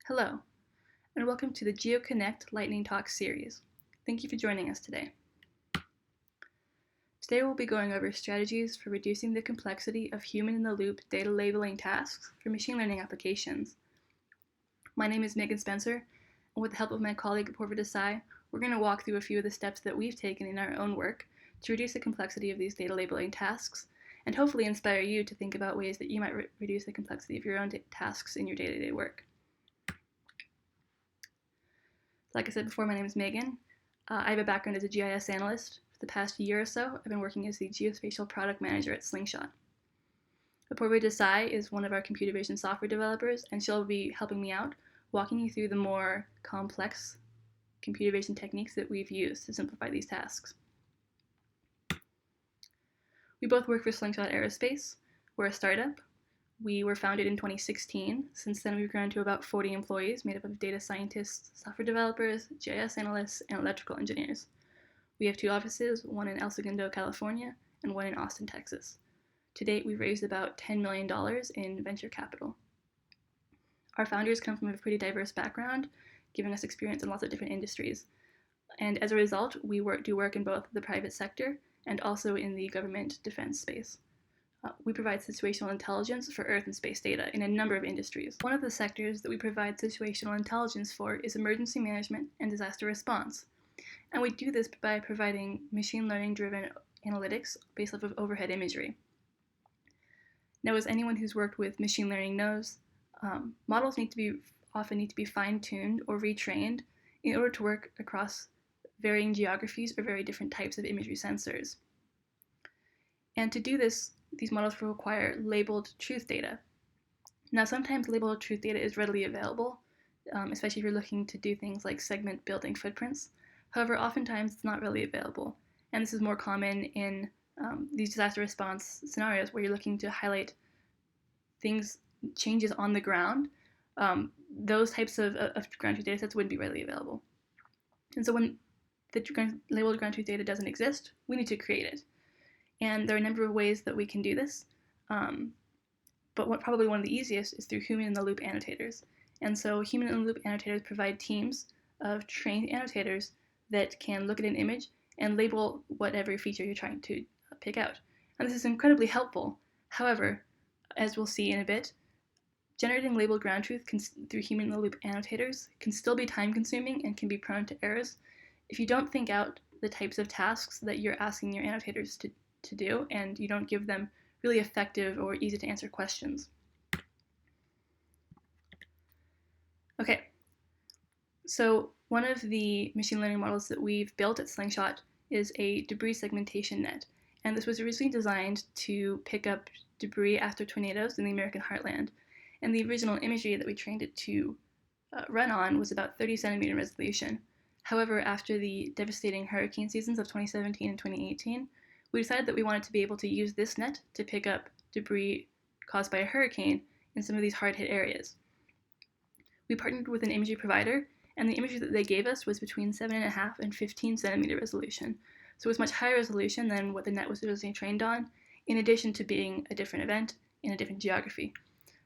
Hello, and welcome to the GEOConnect Lightning Talk series. Thank you for joining us today. Today we'll be going over strategies for reducing the complexity of human-in-the-loop data labeling tasks for machine learning applications. My name is Megan Spencer, and with the help of my colleague Apoorva Desai, we're going to walk through a few of the steps that we've taken in our own work to reduce the complexity of these data labeling tasks, and hopefully inspire you to think about ways that you might reduce the complexity of your own tasks in your day-to-day work. Like I said before, my name is Megan. I have a background as a GIS analyst. For the past year or so, I've been working as the geospatial product manager at Slingshot. Apoorva Desai is one of our computer vision software developers, and she'll be helping me out, walking you through the more complex computer vision techniques that we've used to simplify these tasks. We both work for Slingshot Aerospace. We're a startup. We were founded in 2016. Since then, we've grown to about 40 employees made up of data scientists, software developers, GIS analysts, and electrical engineers. We have two offices, one in El Segundo, California, and one in Austin, Texas. To date, we've raised about $10 million in venture capital. Our founders come from a pretty diverse background, giving us experience in lots of different industries. And as a result, we do work in both the private sector and also in the government defense space. We provide situational intelligence for Earth and space data in a number of industries. One of the sectors that we provide situational intelligence for is emergency management and disaster response. And we do this by providing machine learning-driven analytics based off of overhead imagery. Now, as anyone who's worked with machine learning knows, models often need to be fine-tuned or retrained in order to work across varying geographies or very different types of imagery sensors. And to do this, these models will require labeled truth data. Now, sometimes labeled truth data is readily available, especially if you're looking to do things like segment building footprints. However, oftentimes it's not really available. And this is more common in these disaster response scenarios where you're looking to highlight changes on the ground. Those types of ground truth data sets wouldn't be readily available. And so when the labeled ground truth data doesn't exist, we need to create it. And there are a number of ways that we can do this, but probably one of the easiest is through human-in-the-loop annotators. And so human-in-the-loop annotators provide teams of trained annotators that can look at an image and label whatever feature you're trying to pick out. And this is incredibly helpful. However, as we'll see in a bit, generating labeled ground truth through human-in-the-loop annotators can still be time-consuming and can be prone to errors if you don't think out the types of tasks that you're asking your annotators to do, and you don't give them really effective or easy to answer questions. Okay, so one of the machine learning models that we've built at Slingshot is a debris segmentation net. And this was originally designed to pick up debris after tornadoes in the American heartland. And the original imagery that we trained it to run on was about 30 centimeter resolution. However, after the devastating hurricane seasons of 2017 and 2018, we decided that we wanted to be able to use this net to pick up debris caused by a hurricane in some of these hard-hit areas. We partnered with an imagery provider, and the imagery that they gave us was between 7.5 and 15 centimeter resolution. So it was much higher resolution than what the net was originally trained on, in addition to being a different event in a different geography.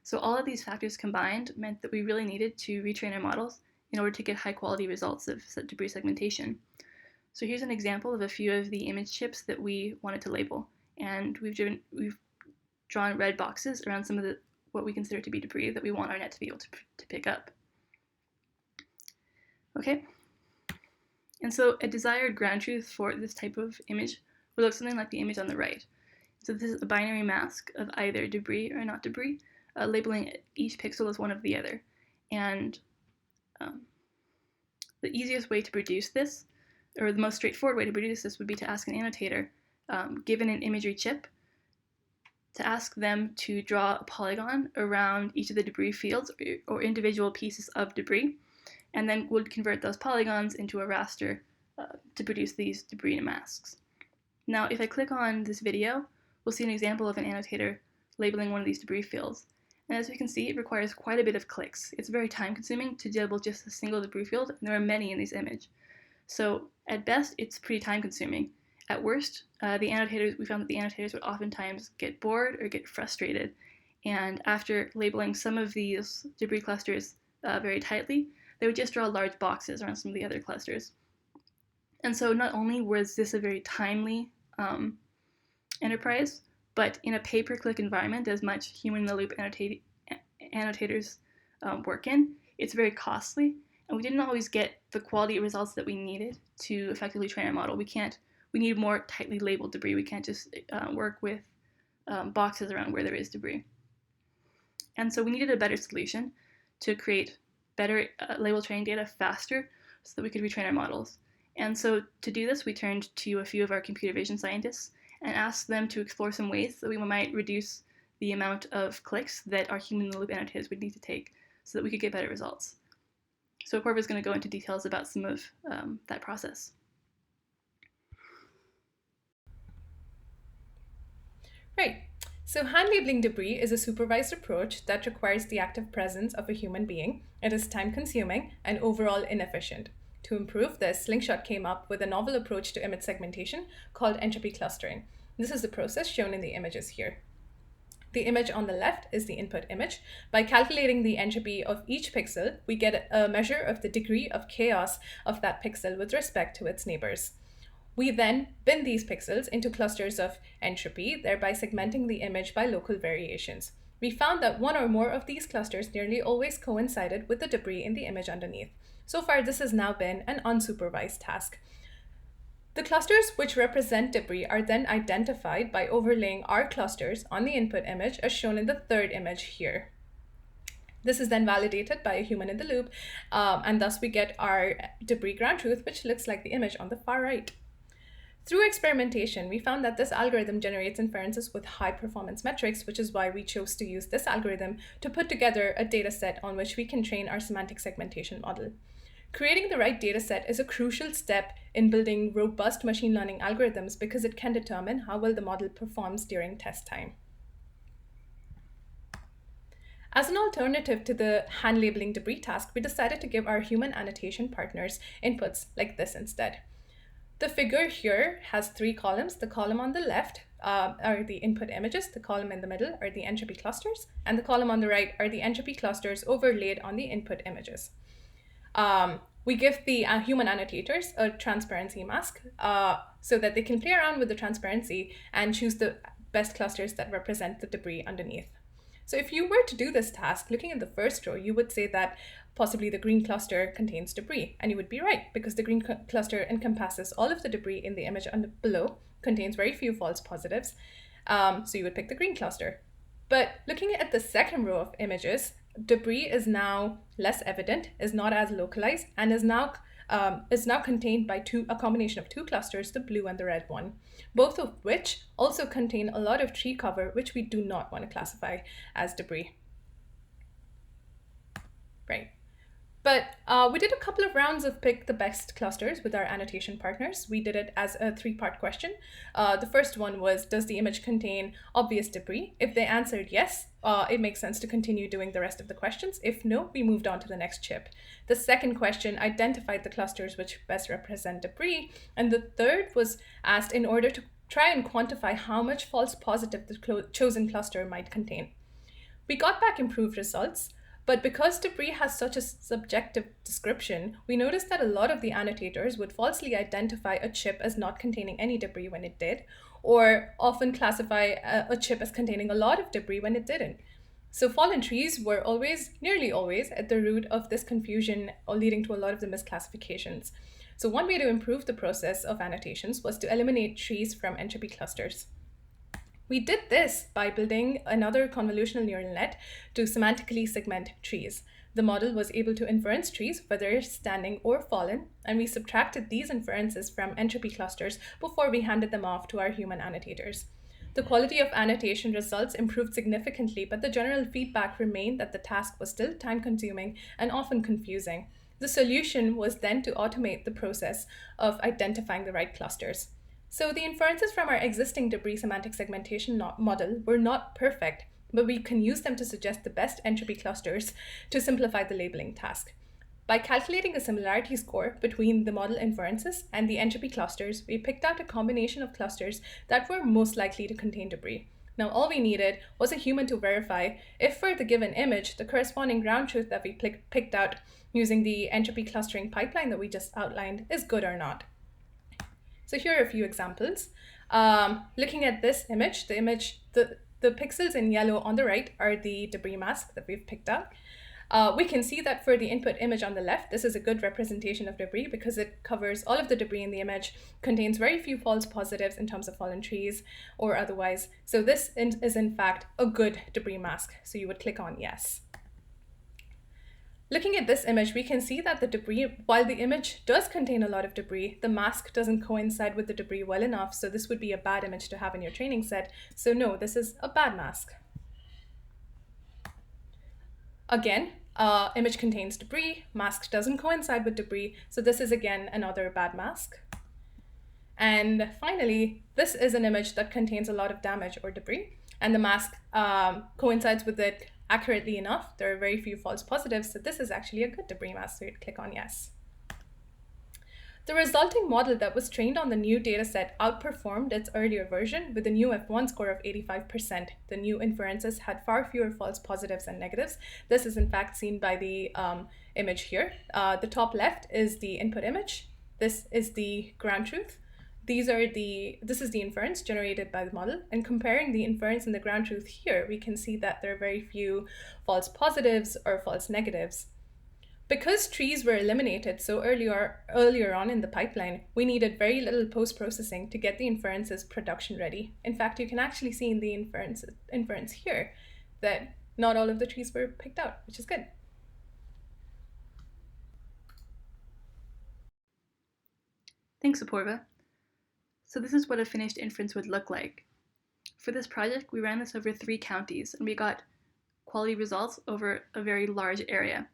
So all of these factors combined meant that we really needed to retrain our models in order to get high-quality results of debris segmentation. So here's an example of a few of the image chips that we wanted to label. And we've drawn red boxes around some of what we consider to be debris that we want our net to be able to pick up. Okay. And so a desired ground truth for this type of image would look something like the image on the right. So this is a binary mask of either debris or not debris, labeling each pixel as one of the other. And the easiest way to produce this, or the most straightforward way to produce this, would be to ask an annotator, given an imagery chip, to ask them to draw a polygon around each of the debris fields or individual pieces of debris, and then would convert those polygons into a raster to produce these debris masks. Now, if I click on this video, we'll see an example of an annotator labeling one of these debris fields. And as we can see, it requires quite a bit of clicks. It's very time-consuming to label just a single debris field, and there are many in this image. So at best, it's pretty time-consuming. At worst, we found that the annotators would oftentimes get bored or get frustrated. And after labeling some of these debris clusters very tightly, they would just draw large boxes around some of the other clusters. And so not only was this a very timely enterprise, but in a pay-per-click environment, as much human-in-the-loop annotators work in, it's very costly, and we didn't always get the quality of results that we needed to effectively train our model. We need more tightly labeled debris. We can't just work with boxes around where there is debris. And so we needed a better solution to create better label training data faster so that we could retrain our models. And so to do this, we turned to a few of our computer vision scientists and asked them to explore some ways that we might reduce the amount of clicks that our human-in-the-loop annotators would need to take so that we could get better results. So Apoorva is going to go into details about some of that process. Right. So hand labeling debris is a supervised approach that requires the active presence of a human being. It is time-consuming and overall inefficient. To improve this, Slingshot came up with a novel approach to image segmentation called entropy clustering. This is the process shown in the images here. The image on the left is the input image. By calculating the entropy of each pixel, we get a measure of the degree of chaos of that pixel with respect to its neighbors. We then bin these pixels into clusters of entropy, thereby segmenting the image by local variations. We found that one or more of these clusters nearly always coincided with the debris in the image underneath. So far, this has now been an unsupervised task. The clusters which represent debris are then identified by overlaying our clusters on the input image as shown in the third image here. This is then validated by a human in the loop, and thus we get our debris ground truth, which looks like the image on the far right. Through experimentation, we found that this algorithm generates inferences with high performance metrics, which is why we chose to use this algorithm to put together a data set on which we can train our semantic segmentation model. Creating the right dataset is a crucial step in building robust machine learning algorithms because it can determine how well the model performs during test time. As an alternative to the hand labeling debris task, we decided to give our human annotation partners inputs like this instead. The figure here has 3 columns. The column on the left are the input images, the column in the middle are the entropy clusters, and the column on the right are the entropy clusters overlaid on the input images. We give the human annotators a transparency mask so that they can play around with the transparency and choose the best clusters that represent the debris underneath. So if you were to do this task, looking at the first row, you would say that possibly the green cluster contains debris. And you would be right, because the green cluster encompasses all of the debris in the image below, contains very few false positives. So you would pick the green cluster. But looking at the second row of images, debris is now less evident, is not as localized, and is now contained by a combination of 2 clusters, the blue and the red one, both of which also contain a lot of tree cover, which we do not want to classify as debris. Right. But we did a couple of rounds of pick the best clusters with our annotation partners. We did it as a 3-part question. The first one was, does the image contain obvious debris? If they answered yes, it makes sense to continue doing the rest of the questions. If no, we moved on to the next chip. The second question identified the clusters which best represent debris. And the third was asked in order to try and quantify how much false positive the chosen cluster might contain. We got back improved results. But because debris has such a subjective description, we noticed that a lot of the annotators would falsely identify a chip as not containing any debris when it did, or often classify a chip as containing a lot of debris when it didn't. So fallen trees were nearly always, at the root of this confusion, or leading to a lot of the misclassifications. So one way to improve the process of annotations was to eliminate trees from entropy clusters. We did this by building another convolutional neural net to semantically segment trees. The model was able to inference trees, whether standing or fallen, and we subtracted these inferences from entropy clusters before we handed them off to our human annotators. The quality of annotation results improved significantly, but the general feedback remained that the task was still time-consuming and often confusing. The solution was then to automate the process of identifying the right clusters. So the inferences from our existing debris semantic segmentation model were not perfect, but we can use them to suggest the best entropy clusters to simplify the labeling task. By calculating a similarity score between the model inferences and the entropy clusters, we picked out a combination of clusters that were most likely to contain debris. Now, all we needed was a human to verify if for the given image, the corresponding ground truth that we picked out using the entropy clustering pipeline that we just outlined is good or not. So here are a few examples. Looking at this image, the pixels in yellow on the right are the debris mask that we've picked out. We can see that for the input image on the left, this is a good representation of debris because it covers all of the debris in the image, contains very few false positives in terms of fallen trees or otherwise. So this is in fact a good debris mask. So you would click on yes. Looking at this image, we can see that the debris, while the image does contain a lot of debris, the mask doesn't coincide with the debris well enough, so this would be a bad image to have in your training set. So no, this is a bad mask. Again, image contains debris, mask doesn't coincide with debris, so this is again another bad mask. And finally, this is an image that contains a lot of damage or debris, and the mask coincides with it accurately enough. There are very few false positives, so this is actually a good debris mask, so you'd click on yes. The resulting model that was trained on the new dataset outperformed its earlier version with a new F1 score of 85%. The new inferences had far fewer false positives and negatives. This is in fact seen by the image here. The top left is the input image. This is the ground truth. This is the inference generated by the model, and comparing the inference and the ground truth here, we can see that there are very few false positives or false negatives. Because trees were eliminated so earlier on in the pipeline, we needed very little post-processing to get the inferences production ready. In fact, you can actually see in the inference here that not all of the trees were picked out, which is good. Thanks, Apoorva. So this is what a finished inference would look like. For this project, we ran this over 3 counties, and we got quality results over a very large area.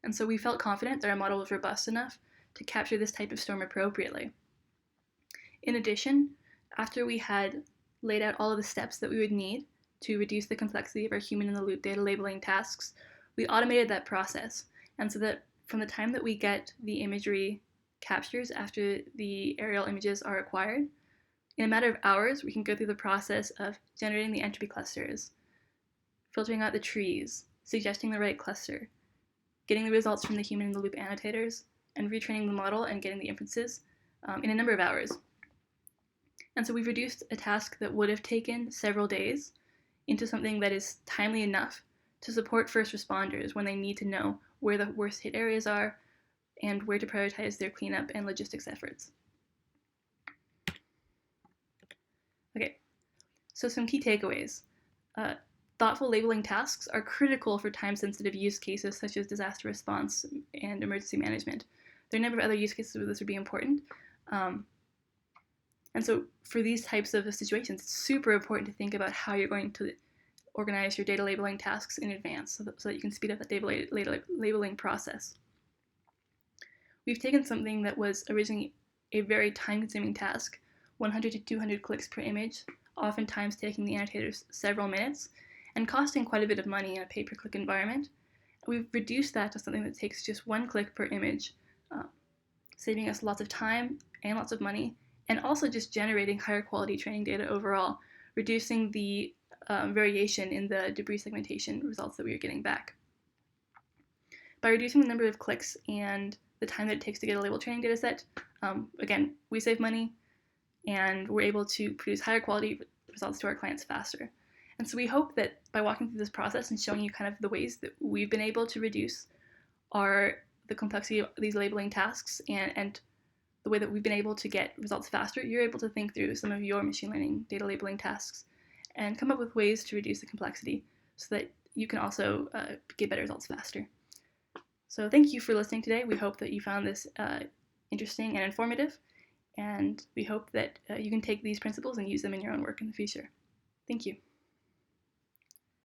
And so we felt confident that our model was robust enough to capture this type of storm appropriately. In addition, after we had laid out all of the steps that we would need to reduce the complexity of our human-in-the-loop data labeling tasks, we automated that process. And so that from the time that we get the imagery captures after the aerial images are acquired, in a matter of hours, we can go through the process of generating the entropy clusters, filtering out the trees, suggesting the right cluster, getting the results from the human-in-the-loop annotators, and retraining the model and getting the inferences in a number of hours. And so we've reduced a task that would have taken several days into something that is timely enough to support first responders when they need to know where the worst hit areas are and where to prioritize their cleanup and logistics efforts. Okay, so some key takeaways. Thoughtful labeling tasks are critical for time-sensitive use cases such as disaster response and emergency management. There are a number of other use cases where this would be important. And so for these types of situations, it's super important to think about how you're going to organize your data labeling tasks in advance so that you can speed up that data labeling process. We've taken something that was originally a very time-consuming task, 100 to 200 clicks per image, oftentimes taking the annotators several minutes, and costing quite a bit of money in a pay-per-click environment. We've reduced that to something that takes just 1 click per image, saving us lots of time and lots of money, and also just generating higher quality training data overall, reducing the variation in the debris segmentation results that we are getting back. By reducing the number of clicks and the time that it takes to get a label training data set, again, we save money, and we're able to produce higher quality results to our clients faster. And so we hope that by walking through this process and showing you kind of the ways that we've been able to reduce the complexity of these labeling tasks and the way that we've been able to get results faster, you're able to think through some of your machine learning data labeling tasks and come up with ways to reduce the complexity so that you can also get better results faster. So thank you for listening today. We hope that you found this interesting and informative, and we hope that you can take these principles and use them in your own work in the future. Thank you.